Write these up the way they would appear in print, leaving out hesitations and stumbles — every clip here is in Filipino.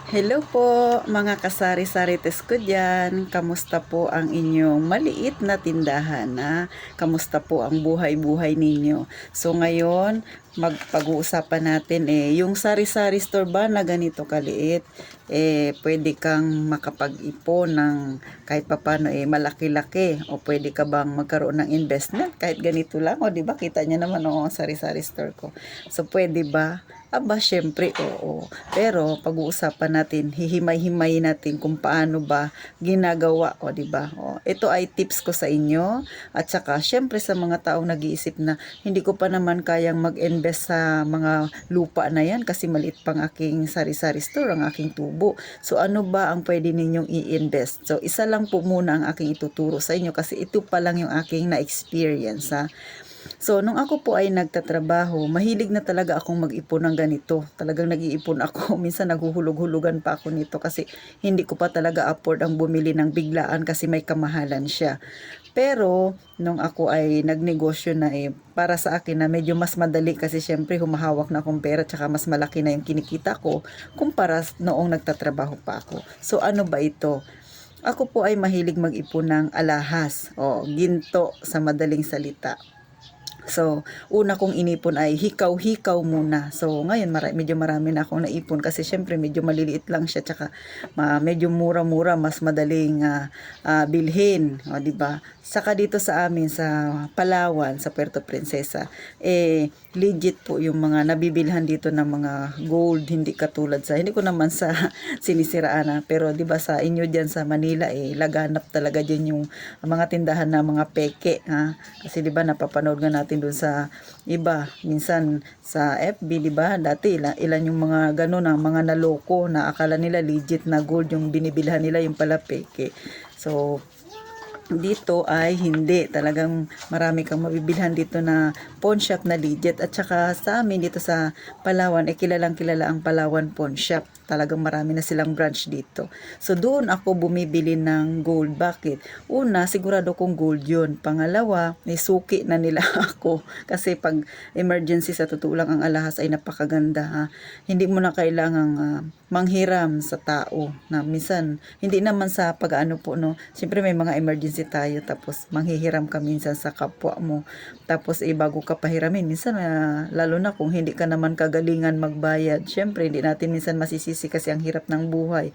Hello po mga kasari-sarites ko dyan. Kamusta po ang inyong maliit na tindahan na? Kamusta po ang buhay-buhay ninyo? So ngayon, pag-uusapan natin yung sari-sari store ba na ganito kaliit, pwede kang makapag-ipon ng kahit papano malaki-laki, o pwede ka bang magkaroon ng investment kahit ganito lang, o di ba kita niya naman sari-sari store ko. So pwede ba? Aba, syempre, oo. Pero pag-uusapan natin, hihimay-himay natin kung paano ba ginagawa, o di ba? O, ito ay tips ko sa inyo, at saka syempre sa mga taong nag-iisip na hindi ko pa naman kayang mag-invest sa mga lupa na yan kasi maliit pang aking sari-sari store, ang aking tubo. So ano ba ang pwede ninyong i-invest? So isa lang po muna ang aking ituturo sa inyo kasi ito pa lang yung aking na-experience, ha. So, nung ako po ay nagtatrabaho, mahilig na talaga akong mag-ipon ng ganito. Talagang nag-iipon ako. Minsan naghuhulog-hulugan pa ako nito kasi hindi ko pa talaga afford ang bumili ng biglaan kasi may kamahalan siya. Pero, nung ako ay nagnegosyo na para sa akin na medyo mas madali kasi syempre humahawak na akong pera tsaka mas malaki na yung kinikita ko kumpara noong nagtatrabaho pa ako. So, ano ba ito? Ako po ay mahilig mag-ipon ng alahas o ginto sa madaling salita. So, una kong inipon ay hikaw-hikaw muna. So, ngayon medyo marami na akong naipon kasi syempre medyo maliliit lang siya tsaka medyo mura-mura, mas madaling bilhin, o di ba? Saka dito sa amin sa Palawan, sa Puerto Princesa, legit po yung mga nabibilhan dito ng mga gold, hindi katulad sa hindi ko naman sa sinisiraan pero di ba sa inyo diyan sa Manila laganap talaga diyan yung mga tindahan na mga peke, ha? Kasi di ba napapanood nga natin doon sa iba, minsan sa FB, di ba? Dati ilan yung mga ganun mga naloko na akala nila legit na gold yung binibilhan nila, yung pala peke. So dito ay hindi, talagang marami kang mabibilhan dito na pawn shop na legit. At saka sa amin dito sa Palawan kilalang kilala ang Palawan Pawn Shop, talagang marami na silang branch dito. So doon ako bumibili ng gold. Bakit? Una, sigurado kong gold yun. Pangalawa, suki na nila ako kasi pag emergency, sa totoo lang ang alahas ay napakaganda, ha? Hindi mo na kailangang manghiram sa tao na minsan hindi naman sa pag-ano po, no, siyempre may mga emergency tayo tapos manghihiram ka minsan sa kapwa mo, tapos bago ka pahiramin minsan lalo na kung hindi ka naman kagalingan magbayad, siyempre hindi natin minsan masisisi kasi ang hirap ng buhay.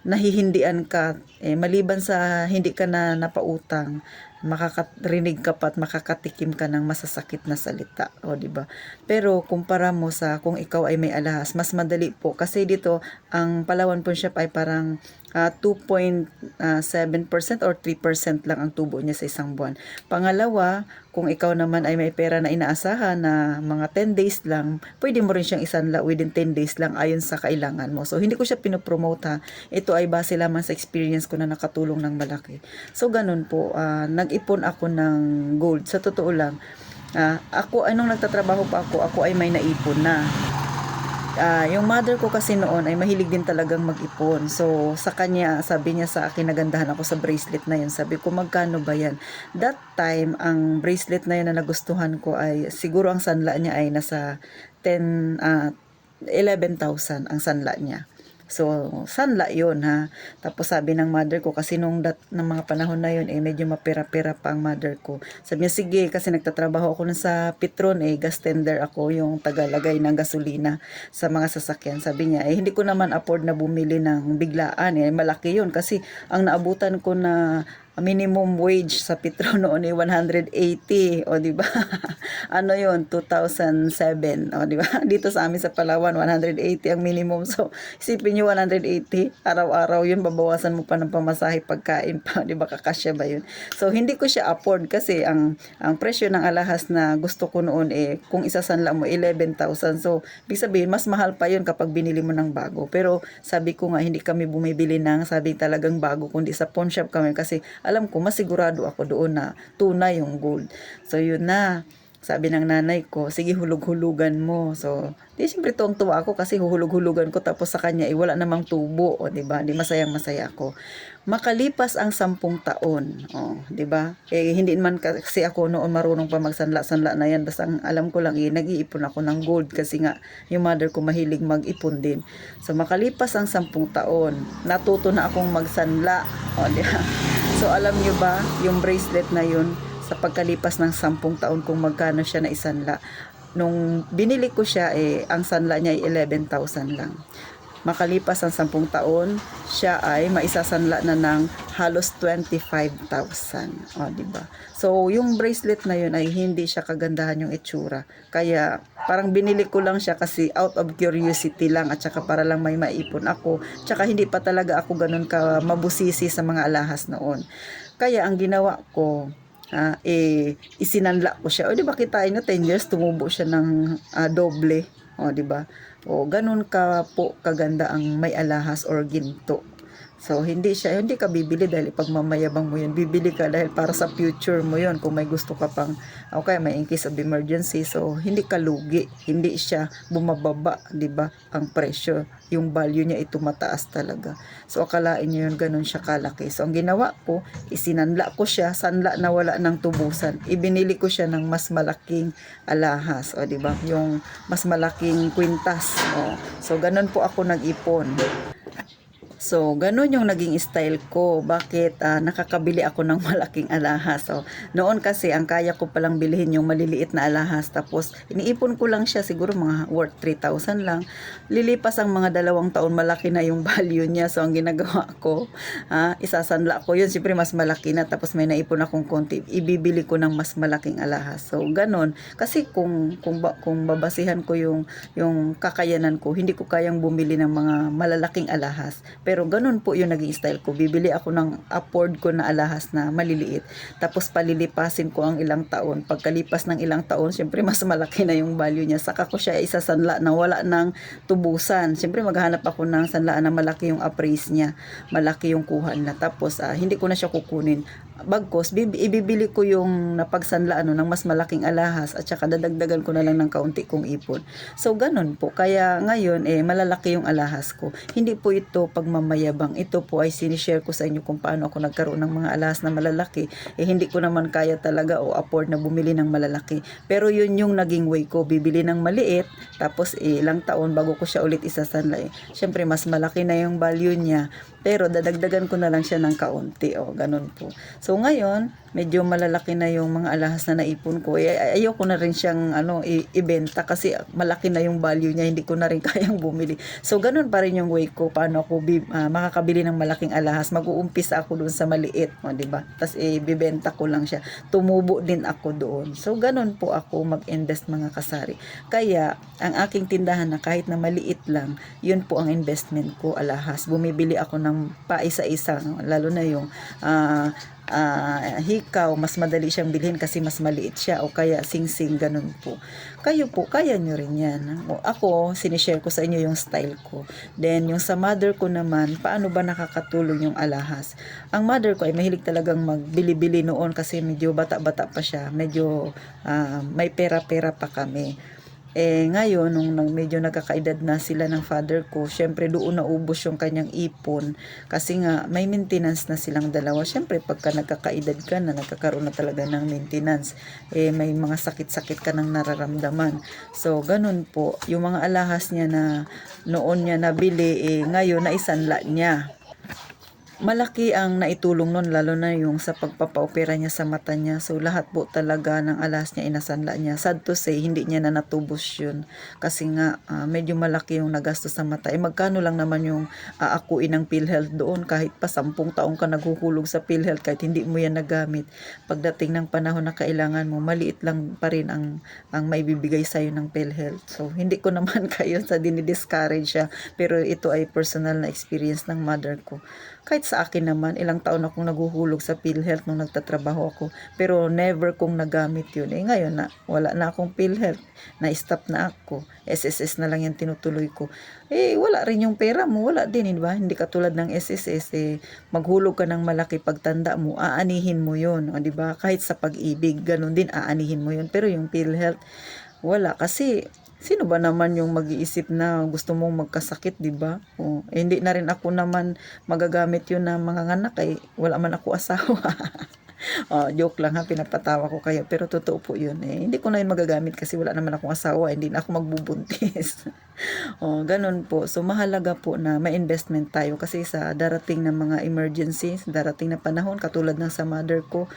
Nahihindian ka, maliban sa hindi ka na napautang, makakarinig ka pa at makakatikim ka ng masasakit na salita, o di ba? Pero kumpara mo sa kung ikaw ay may alahas, mas madali po kasi dito ang Palawan Pawn Shop ay parang 2.7% or 3% lang ang tubo niya sa isang buwan. Pangalawa, kung ikaw naman ay may pera na inaasahan na mga 10 days lang, pwede mo rin siyang isanla within 10 days lang ayon sa kailangan mo. So, hindi ko siya pinopromote, ha. Ito ay base lamang sa experience ko na nakatulong ng malaki. So, ganun po. Nag-ipon ako ng gold. Sa totoo lang, ako, anong nagtatrabaho pa ako ay may naipon na. Yung mother ko kasi noon ay mahilig din talagang mag-ipon. So, sa kanya, sabi niya sa akin, nagandahan ako sa bracelet na yun. Sabi ko, magkano ba yan? That time, ang bracelet na yun na nagustuhan ko ay, siguro ang sanla niya ay nasa 11,000 ang sanla niya. So, sanla yun, ha. Tapos sabi ng mother ko, kasi ng mga panahon na yun, medyo mapera-pera pa ang mother ko. Sabi niya, sige, kasi nagtatrabaho ako sa Petron, gas tender ako, yung tagalagay ng gasolina sa mga sasakyan. Sabi niya, hindi ko naman afford na bumili ng biglaan, malaki yun. Kasi ang naabutan ko na minimum wage sa Petron noon ay 180, o di ba? Ano 'yon, 2007, o di ba? Dito sa amin sa Palawan 180 ang minimum. So, isipin niyo 180 araw-araw 'yun, babawasan mo pa ng pamasahe, pagkain pa, di ba, kakasya ba 'yun? So, hindi ko siya afford kasi ang presyo ng alahas na gusto ko noon kung isasanla mo 11,000. So, ibig sabihin mas mahal pa 'yun kapag binili mo ng bago. Pero sabi ko nga, hindi kami bumibili ng sabi talagang bago, kundi sa pawn shop kami kasi alam ko masigurado ako doon na tunay yung gold. So yun na. sabi ng nanay ko, sige hulug-hulugan mo. So, di siyempre tuwang-tuwa ako kasi huhulug-hulugan ko tapos sa kanya wala namang tubo, o 'di ba? Di masayang-masaya ako. Makalipas ang 10 taon, oh, 'di ba? Hindi man kasi ako noon marunong pa magsanla-sanla na yan. Basta ang alam ko lang nag-iipon ako ng gold kasi nga yung mother ko mahilig mag-ipon din. So makalipas ang 10 taon, natuto na akong magsanla. Oh, 'di ba? So alam niyo ba, yung bracelet na yun sa pagkalipas ng 10 taon kung magkano siya na isanla. Nung binili ko siya ang sanla niya ay 11,000 lang. Makalipas ang 10 taon, siya ay maisasanla na ng halos 25,000. O, diba? So, yung bracelet na yun ay hindi siya kagandahan yung itsura. Kaya, parang binili ko lang siya kasi out of curiosity lang at saka para lang may maipon ako. Tsaka hindi pa talaga ako ganun ka mabusisi sa mga alahas noon. Kaya, ang ginawa ko, isinanla ko siya. O, diba kitain nyo, 10 years, tumubo siya ng doble. O, diba? O, ganun ka po kaganda ang may alahas or ginto. So, hindi ka bibili dahil ipagmamayabang mo yun. Bibili ka dahil para sa future mo yun. Kung may gusto ka pang, okay, may in case of emergency. So, hindi ka lugi. Hindi siya bumababa, di ba? Ang presyo. Yung value niya ito mataas talaga. So, akalain nyo yun, ganun siya kalaki. So, ang ginawa ko, isinanla ko siya, sanla na wala ng tubusan. Ibinili ko siya ng mas malaking alahas. O, di ba? Yung mas malaking kwintas. O, so, ganun po ako nag-ipon. So, ganun yung naging style ko. Bakit nakakabili ako ng malaking alahas. So, noon kasi, ang kaya ko palang bilhin yung maliliit na alahas. Tapos, iniipon ko lang siya siguro mga worth 3,000 lang. Lilipas ang mga 2 taon, malaki na yung value niya. So, ang ginagawa ko, isasanla ko yun. Siyempre, mas malaki na. Tapos, may naipon akong konti. Ibibili ko ng mas malaking alahas. So, ganun. Kasi kung babasihan ko yung kakayanan ko, hindi ko kayang bumili ng mga malalaking alahas. Pero ganun po yung naging style ko. Bibili ako ng afford ko na alahas na maliliit. Tapos palilipasin ko ang ilang taon. Pagkalipas ng ilang taon, syempre mas malaki na yung value niya. Saka ko siya isasanla na wala ng tubusan. Syempre maghanap ako ng sanlaan na malaki yung appraise niya. Malaki yung kuha na. Tapos hindi ko na siya kukunin. Bagkos, ibibili ko yung napagsanlaan ng mas malaking alahas at saka dadagdagan ko na lang ng kaunti kong ipon. So, ganun po. Kaya ngayon, malalaki yung alahas ko. Hindi po ito pagmamayabang. Ito po ay sinishare ko sa inyo kung paano ako nagkaroon ng mga alahas na malalaki. Hindi ko naman kaya talaga o afford na bumili ng malalaki. Pero yun yung naging way ko. Bibili ng maliit, tapos ilang taon bago ko siya ulit isasanla. Siyempre, mas malaki na yung value niya. Pero dadagdagan ko na lang siya ng kaunti. O, ganun po. So, ngayon, medyo malalaki na yung mga alahas na naipon ko. Ayoko na rin siyang ibenta kasi malaki na yung value niya. Hindi ko na rin kayang bumili. So, ganun pa rin yung way ko. Paano ako makakabili ng malaking alahas. Mag-uumpisa ako doon sa maliit. O, diba? Tapos, bibenta ko lang siya. Tumubo din ako doon. So, ganun po ako mag-invest mga kasari. Kaya, ang aking tindahan na kahit na maliit lang, yun po ang investment ko, alahas. Bumibili ako ng paisa-isa, lalo na yung hikaw, mas madali siyang bilhin kasi mas maliit siya, o kaya sing-sing, ganun po. Kayo po, kaya nyo rin yan. Ako, sinishare ko sa inyo yung style ko. Then, yung sa mother ko naman, paano ba nakakatulong yung alahas? Ang mother ko ay mahilig talagang magbili-bili noon kasi medyo bata-bata pa siya. Medyo may pera-pera pa kami. Ngayon, nung medyo nagkakaedad na sila ng father ko, syempre doon naubos yung kanyang ipon. Kasi nga, may maintenance na silang dalawa. Syempre, pagka nagkakaedad ka na, nagkakaroon na talaga ng maintenance. May mga sakit-sakit ka nang nararamdaman. So, ganun po. Yung mga alahas niya na noon niya nabili, ngayon naisanla niya. Malaki ang naitulong nun, lalo na yung sa pagpapaopera niya sa mata niya. So, lahat po talaga ng alahas niya, inasanla niya. Sad to say, hindi niya na natubos yun. Kasi nga, medyo malaki yung nagastos sa mata. Magkano lang naman yung aakuin ng PhilHealth doon? Kahit pa 10 taong ka naghuhulog sa PhilHealth, kahit hindi mo yan nagamit. Pagdating ng panahon na kailangan mo, maliit lang pa rin ang maibibigay sa'yo ng PhilHealth. So, hindi ko naman kayo sa dinidiscourage siya. Pero ito ay personal na experience ng mother ko. Kahit sa akin naman, ilang taon akong naguhulog sa PhilHealth nung nagtatrabaho ako. Pero never kong nagamit yun. Ngayon na, wala na akong PhilHealth. Na-stop na ako. SSS na lang yung tinutuloy ko. Wala rin yung pera mo. Wala din, di ba? Hindi katulad ng SSS. Maghulog ka ng malaki pagtanda mo, aanihin mo yun. Di ba? Kahit sa pag-ibig, ganun din, aanihin mo yun. Pero yung PhilHealth, wala. Kasi sino ba naman yung mag-iisip na gusto mong magkasakit, di ba? Hindi na rin ako naman magagamit yun na mga nganak, wala man ako asawa. Joke lang ha, pinapatawa ko kayo, pero totoo po yun. Hindi ko na yun magagamit kasi wala naman akong asawa, hindi na ako magbubuntis. Ganun po. So mahalaga po na may investment tayo kasi sa darating na mga emergencies, darating na panahon katulad ng sa mother ko,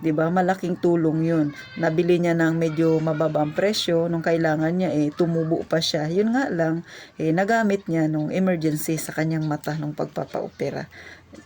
'di ba? Malaking tulong 'yun. Nabili niya ng medyo mababang presyo nung kailangan niya, tumubo pa siya. Yun nga lang, nagamit niya nung emergency sa kanyang mata nung pagpapaopera.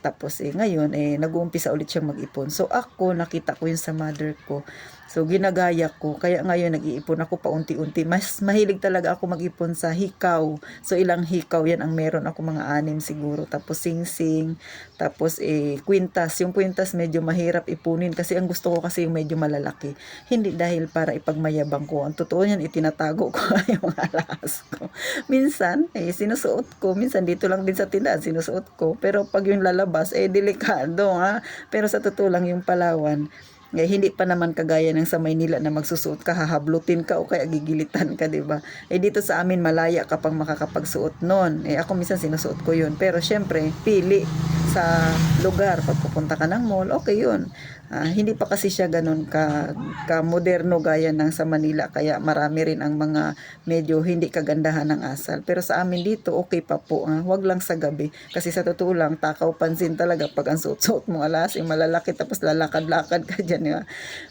Tapos ngayon nag-uumpisa ulit siyang mag-ipon. So ako nakita ko yun sa mother ko. So ginagaya ko. Kaya ngayon nag-iipon ako paunti-unti. Mas mahilig talaga ako mag-ipon sa hikaw. So ilang hikaw yan ang meron ako, mga 6 siguro. Tapos sing-sing. Tapos kwintas. Yung kwintas medyo mahirap ipunin kasi ang gusto ko kasi yung medyo malalaki. Hindi dahil para ipagmayabang ko. Ang totoo yan, itinatago ko yung alahas ko. Minsan sinusuot ko. Minsan dito lang din sa tindahan sinusuot ko. Pero pag yung lalabas delikado ha. Pero sa totoo lang yung Palawan, hindi pa naman kagaya ng sa Maynila na magsusuot ka, hahablutin ka o kaya gigilitan ka, di ba? Dito sa amin malaya ka pang makakapagsuot noon. Ako minsan sinusuot ko yun. Pero syempre, pili sa lugar. Pag pupunta ka ng mall, okay yun. Hindi pa kasi siya ganun ka moderno gaya ng sa Manila, kaya marami rin ang mga medyo hindi kagandahan ng asal. Pero sa amin dito, okay pa po. Wag lang sa gabi. Kasi sa totoo lang, takaw pansin talaga pag ang suot-suot mo alas, malalaki tapos lalakad-lakad ka dyan. Diba?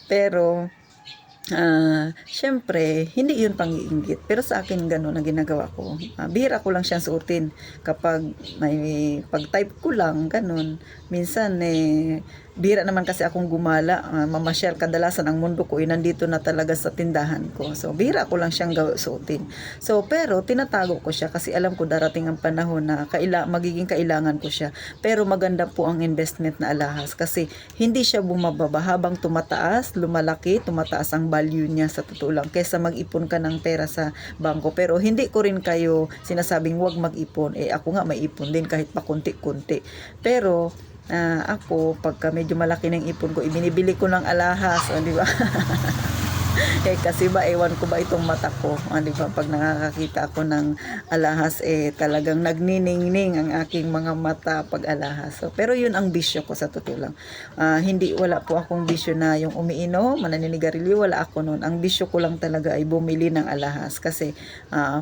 Pero syempre, hindi yun pang-iinggit. Pero sa akin ganun ang ginagawa ko. Bihira ko lang siyang suotin. Kapag may pag-type ko lang, ganun. Minsan bihira naman kasi akong gumala, mamasyal. Kadalasan ang mundo ko nandito na talaga sa tindahan ko. So bihira ko lang siyang suotin. So pero tinatago ko siya kasi alam ko darating ang panahon na magiging kailangan ko siya. Pero maganda po ang investment na alahas kasi hindi siya bumababa habang tumataas, lumalaki, tumataas ang value niya sa totoo lang kaysa mag-ipon ka ng pera sa bangko. Pero hindi ko rin kayo sinasabing wag mag-ipon. Ako nga may ipon din kahit pa kunti-kunti. Pero ako, pagka medyo malaki ng ipon ko, ibinibili ko ng alahas, di ba? Kasi ba, ewan ko ba itong mata ko, di ba? Pag nakakakita ako ng alahas, talagang nagniningning ang aking mga mata pag alahas. So, pero yun ang bisyo ko sa totoo lang. Wala po akong bisyo na yung umiinom, mananinigarilyo, wala ako noon. Ang bisyo ko lang talaga ay bumili ng alahas kasi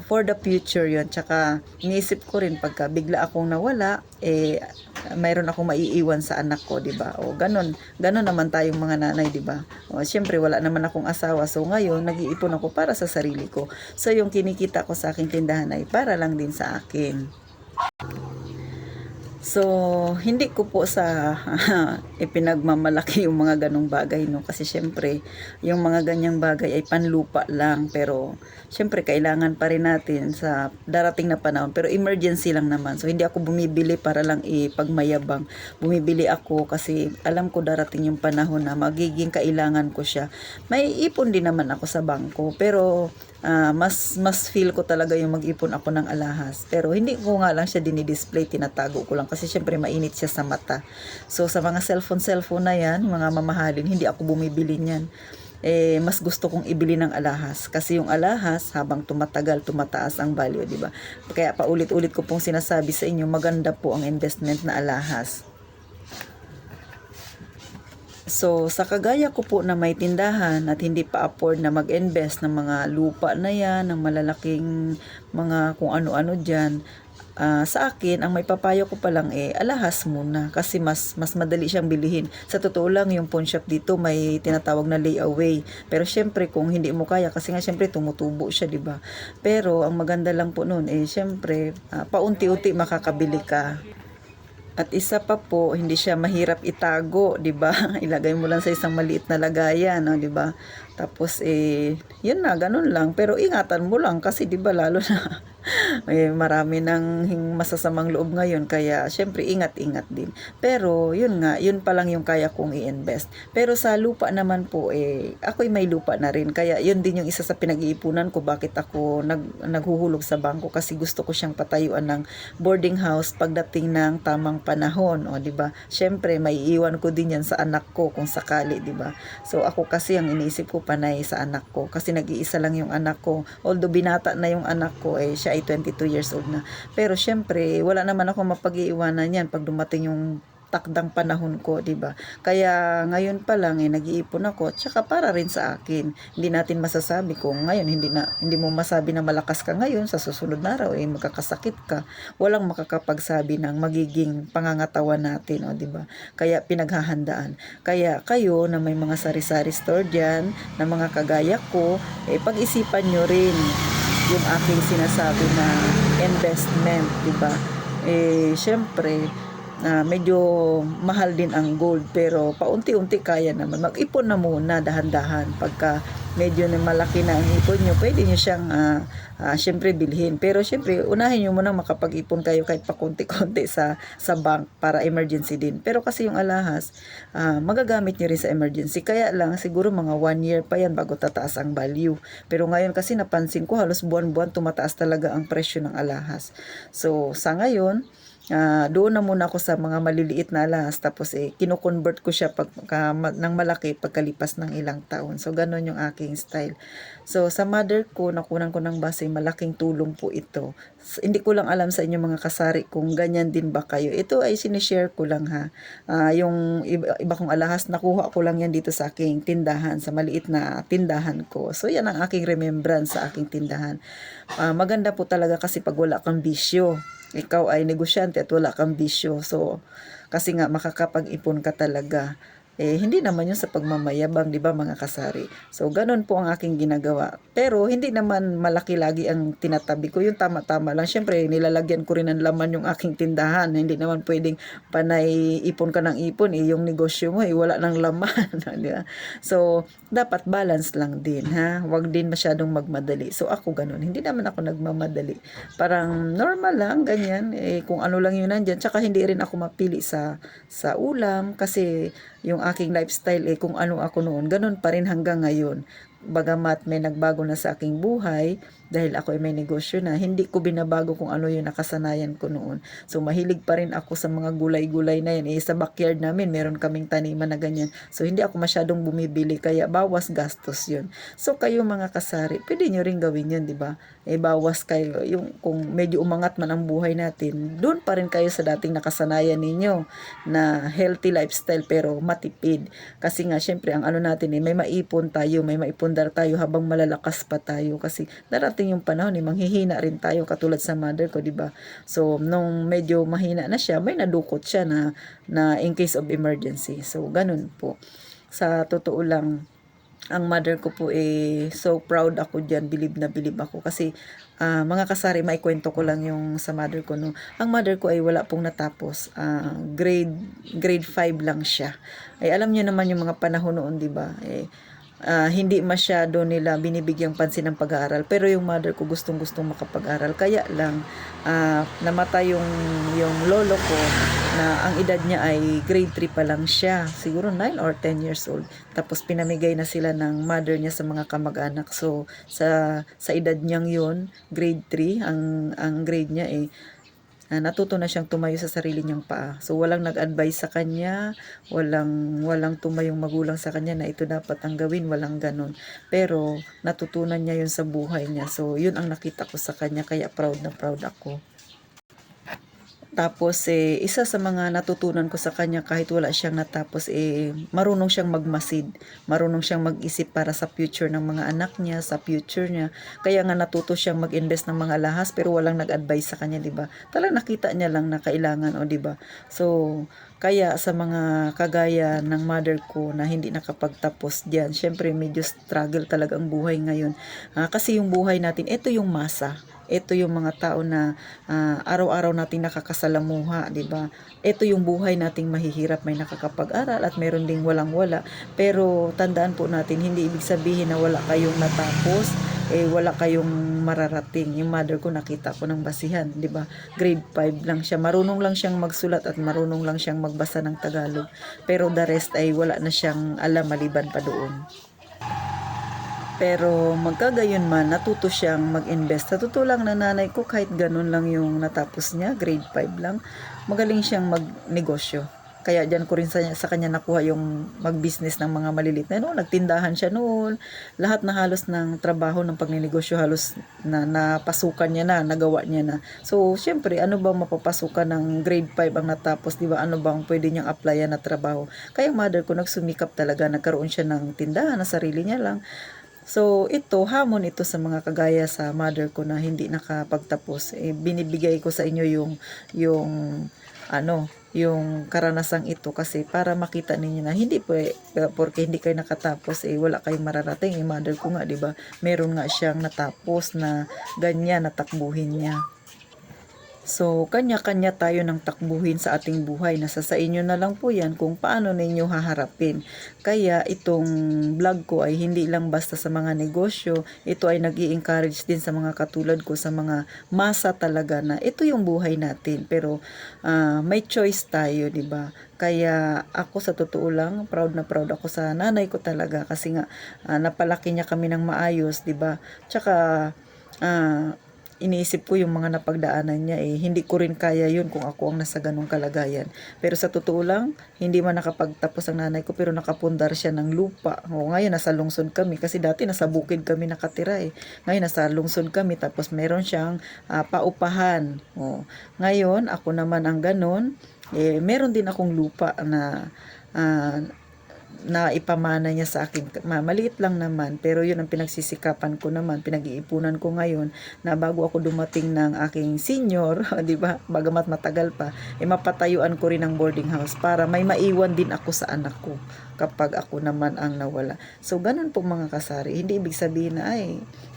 for the future yun. Tsaka, iniisip ko rin pagka bigla akong nawala, mayroon akong maiiwan sa anak ko, 'di ba? Ganun naman tayong mga nanay, 'di ba? Siyempre wala naman akong asawa. So ngayon, nag-iipon ako para sa sarili ko. So yung kinikita ko sa aking tindahan ay para lang din sa akin. So, hindi ko po sa ipinagmamalaki yung mga ganong bagay, no? Kasi syempre, yung mga ganyang bagay ay panlupa lang. Pero, syempre, kailangan pa rin natin sa darating na panahon. Pero emergency lang naman. So, hindi ako bumibili para lang ipagmayabang. Bumibili ako kasi alam ko darating yung panahon na magiging kailangan ko siya. May ipon din naman ako sa bangko. Pero, mas feel ko talaga yung mag-ipon ako ng alahas. Pero hindi ko nga lang siya dinidisplay, tinatago ko lang kasi syempre mainit siya sa mata. So sa mga cellphone na yan, mga mamahalin, hindi ako bumibili niyan. Mas gusto kong ibili ng alahas kasi yung alahas habang tumatagal, tumataas ang value, di ba? Kaya paulit-ulit ko pong sinasabi sa inyo, maganda po ang investment na alahas. So, sa kagaya ko po na may tindahan at hindi pa afford na mag-invest ng mga lupa na yan, ng malalaking mga kung ano-ano dyan, sa akin, ang may papayo ko pa lang alahas muna kasi mas madali siyang bilihin. Sa totoo lang, yung pawn shop dito may tinatawag na layaway. Pero syempre, kung hindi mo kaya, kasi nga syempre tumutubo siya, di ba? Pero, ang maganda lang po nun, syempre, paunti-unti makakabili ka. At isa pa po, hindi siya mahirap itago, 'di ba? Ilagay mo lang sa isang maliit na lagayan, 'di ba? Tapos yun na, ganun lang. Pero ingatan mo lang kasi 'di ba lalo na Marami ng masasamang loob ngayon kaya syempre ingat-ingat din. Pero yun nga, yun pa lang yung kaya kong i-invest. Pero sa lupa naman po ako'y may lupa na rin. Kaya yun din yung isa sa pinag-iipunan ko bakit ako naghuhulog sa bangko kasi gusto ko siyang patayuan ng boarding house pagdating ng tamang panahon, o di ba? Syempre may iwan ko din yan sa anak ko kung sakali, di ba? So ako kasi ang iniisip ko panay sa anak ko kasi nag-iisa lang yung anak ko. Although binata na yung anak ko siya ay 22 years old na. Pero syempre, wala naman ako mapag-iiwanan yan pag dumating yung takdang panahon ko, 'di ba? Kaya ngayon pa lang nag-iipon ako, tsaka para rin sa akin. Hindi natin masasabi kung ngayon hindi mo masabi na malakas ka ngayon, sa susunod na araw magkakasakit ka. Walang makakapagsabi ng magiging pangangatawan natin, 'di ba? Kaya pinaghahandaan. Kaya kayo na may mga sari-sari store diyan, na mga kagaya ko, pag-isipan nyo rin yung aking sinasabi na investment, di ba? Syempre, medyo mahal din ang gold pero paunti-unti kaya naman. Mag-ipon na muna dahan-dahan. Pagka medyo na malaki na ang ipon nyo, pwede nyo siyang syempre bilhin. Pero syempre, unahin nyo muna makapag-ipon kayo kahit pa konti-konti sa bank para emergency din. Pero kasi yung alahas, magagamit nyo rin sa emergency. Kaya lang, siguro mga 1 year pa yan bago tataas ang value. Pero ngayon kasi napansin ko, halos buwan-buwan tumataas talaga ang presyo ng alahas. So, sa ngayon, doon na muna ako sa mga maliliit na alahas tapos kino-convert ko siya ng malaki pagkalipas ng ilang taon. So ganun yung aking style. So sa mother ko, nakunan ko ng base, malaking tulong po ito. Hindi ko lang alam sa inyo mga kasari kung ganyan din ba kayo. Ito ay sinishare ko lang ha. Yung iba kong alahas, nakuha ko lang yan dito sa aking tindahan, sa maliit na tindahan ko. So yan ang aking remembrance sa aking tindahan. Maganda po talaga kasi pag wala kang bisyo, ikaw ay negosyante at wala kang bisyo. So, kasi nga makakapag-ipon ka talaga. Hindi naman yun sa pagmamayabang, di ba mga kasari? So, ganun po ang aking ginagawa. Pero, hindi naman malaki lagi ang tinatabi ko. Yung tama-tama lang. Siyempre, nilalagyan ko rin ng laman yung aking tindahan. Hindi naman pwedeng panay ipon ka ng ipon. Yung negosyo mo, wala ng laman. Di ba? So, dapat balance lang din, ha? Huwag din masyadong magmadali. So, ako ganun. Hindi naman ako nagmamadali. Parang normal lang, ganyan. Kung ano lang yun nandyan. Tsaka hindi rin ako mapili sa ulam kasi yung aking lifestyle kung ano ako noon, ganun pa rin hanggang ngayon. Bagamat may nagbago na sa aking buhay dahil ako ay may negosyo na, hindi ko binabago kung ano yung nakasanayan ko noon. So mahilig pa rin ako sa mga gulay-gulay na yan. Sa backyard namin meron kaming taniman na ganyan. So hindi ako masyadong bumibili kaya bawas gastos yun. So kayo mga kasari, pwede nyo rin gawin yun, di ba? Bawas kayo. Yung kung medyo umangat man ang buhay natin, doon pa rin kayo sa dating nakasanayan ninyo na healthy lifestyle pero matipid. Kasi nga syempre ang ano natin may maipon tayo, may maipundar tayo habang malalakas pa tayo kasi darating yung panahon manghihina rin tayo katulad sa mother ko, di ba? So nung medyo mahina na siya, may nadukot siya na in case of emergency. So ganun po. Sa totoo lang, ang mother ko po so proud ako diyan, bilib na bilib ako kasi mga kasari, maikwento ko lang yung sa mother ko no. Ang mother ko ay wala pong natapos, grade 5 lang siya. Alam niyo naman yung mga panahon noon, di ba? Hindi masyado nila binibigyang pansin ng pag-aaral, pero yung mother ko gustong-gustong makapag-aral. Kaya lang namatay yung lolo ko na ang edad niya ay grade 3 pa lang siya, siguro 9 or 10 years old. Tapos pinamigay na sila ng mother niya sa mga kamag-anak. So sa edad niyang yun, grade 3 ang grade niya natuto na siyang tumayo sa sarili niyang paa. So walang nag-advise sa kanya, walang tumayong magulang sa kanya na ito dapat ang gawin, walang ganun. Pero natutunan niya yun sa buhay niya. So yun ang nakita ko sa kanya, kaya proud na proud ako. Tapos isa sa mga natutunan ko sa kanya kahit wala siyang natapos marunong siyang magmasid, marunong siyang mag-isip para sa future ng mga anak niya, sa future niya. Kaya nga natuto siyang mag-invest ng mga lahas pero walang nag-advise sa kanya, 'di ba? Talagang nakita niya lang na kailangan, 'di ba? So kaya sa mga kagaya ng mother ko na hindi nakapagtapos diyan, syempre medyo struggle talaga ang buhay ngayon. Kasi yung buhay natin, ito yung masa. Ito yung mga tao na araw-araw nating nakakasalamuha, di ba? Ito yung buhay nating mahihirap, may nakakapag-aral at meron ding walang-wala. Pero tandaan po natin, hindi ibig sabihin na wala kayong natapos, wala kayong mararating. Yung mother ko, nakita ko ng basihan, di ba? Grade 5 lang siya. Marunong lang siyang magsulat at marunong lang siyang magbasa ng Tagalog. Pero the rest ay wala na siyang alam maliban pa doon. Pero magkagayon man, natuto siyang mag-invest. Sa totoo lang na nanay ko, kahit ganun lang yung natapos niya, grade 5 lang, magaling siyang magnegosyo. Kaya dyan ko rin sa kanya nakuha yung mag-business ng mga malilit na noon. Nagtindahan siya noon. Lahat na halos ng trabaho ng pagninegosyo halos na napasukan niya na, nagawa niya na. So, syempre, ano ba mapapasukan ng grade 5 ang natapos, di ba? Ano ba ang pwede niyang applyan na trabaho? Kaya mother ko nagsumikap talaga, nagkaroon siya ng tindahan na sarili niya lang. So, ito, hamon ito sa mga kagaya sa mother ko na hindi nakapagtapos. Binibigay ko sa inyo yung, yung karanasang ito kasi para makita ninyo na hindi po, porque hindi kayo nakatapos, wala kayong mararating. Mother ko nga, di ba, meron nga siyang natapos na ganyan, natakbuhin niya. So, kanya-kanya tayo ng takbuhin sa ating buhay. Nasa sa inyo na lang po yan kung paano ninyo haharapin. Kaya itong vlog ko ay hindi lang basta sa mga negosyo. Ito ay nag-i-encourage din sa mga katulad ko, sa mga masa talaga na ito yung buhay natin. Pero may choice tayo, di ba? Kaya ako sa totoo lang, proud na proud ako sa nanay ko talaga kasi nga napalaki niya kami ng maayos, di ba? Tsaka iniisip ko yung mga napagdaanan niya, hindi ko rin kaya yun kung ako ang nasa ganung kalagayan. Pero sa totoo lang, hindi man nakapagtapos ang nanay ko pero nakapundar siya ng lupa. Ngayon nasa lungsod kami kasi dati nasa bukid kami nakatira Ngayon nasa lungsod kami tapos meron siyang paupahan. Ngayon ako naman ang ganun, meron din akong lupa na ipamana niya sa akin. Maliit lang naman, pero yun ang pinagsisikapan ko naman, pinag-iipunan ko ngayon na bago ako dumating ng aking senior, di ba? Bagamat matagal pa, mapatayuan ko rin ang boarding house para may maiwan din ako sa anak ko kapag ako naman ang nawala. So, ganun po mga kasari. Hindi ibig sabihin na,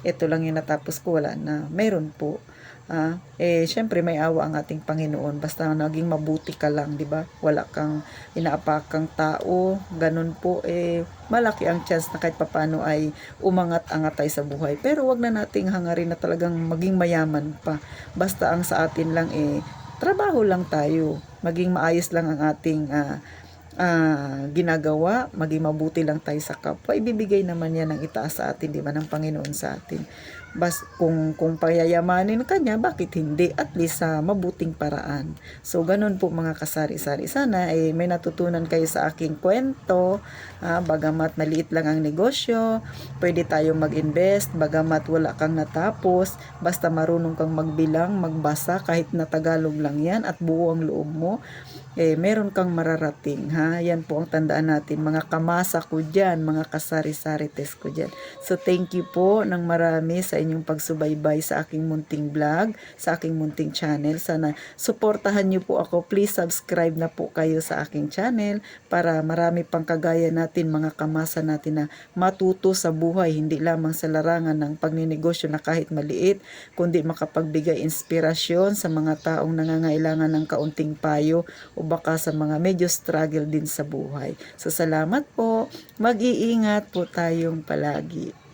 ito lang yung natapos ko, wala na. Meron po. Syempre may awa ang ating Panginoon basta naging mabuti ka lang, di ba? Wala kang inaapakang tao, ganun po, malaki ang chance na kahit papano ay umangat-angat tayo sa buhay. Pero wag na nating hangarin na talagang maging mayaman pa. Basta ang sa atin lang trabaho lang tayo, maging maayos lang ang ating ginagawa, maging mabuti lang tayo sa kapwa, ibibigay naman yan ng itaas sa atin, di ba, ng Panginoon sa atin. Kung payayamanin ka niya, bakit hindi? At least sa mabuting paraan. So, ganun po mga kasari-sari. Sana may natutunan kayo sa aking kwento. Bagamat maliit lang ang negosyo, pwede tayong mag-invest. Bagamat wala kang natapos, basta marunong kang magbilang, magbasa, kahit na Tagalog lang yan, at buo ang loob mo, meron kang mararating. Yan po ang tandaan natin. Mga kamasa ko dyan, mga kasari-sarites ko dyan. So, thank you po ng marami sa inyong pagsubaybay sa aking munting vlog, sa aking munting channel. Sana suportahan niyo po ako. Please subscribe na po kayo sa aking channel para marami pang kagaya natin, mga kamasa natin na matuto sa buhay, hindi lamang sa larangan ng pagninegosyo na kahit maliit, kundi makapagbigay inspirasyon sa mga taong nangangailangan ng kaunting payo o baka sa mga medyo struggle din sa buhay. So salamat po. Mag-iingat po tayong palagi.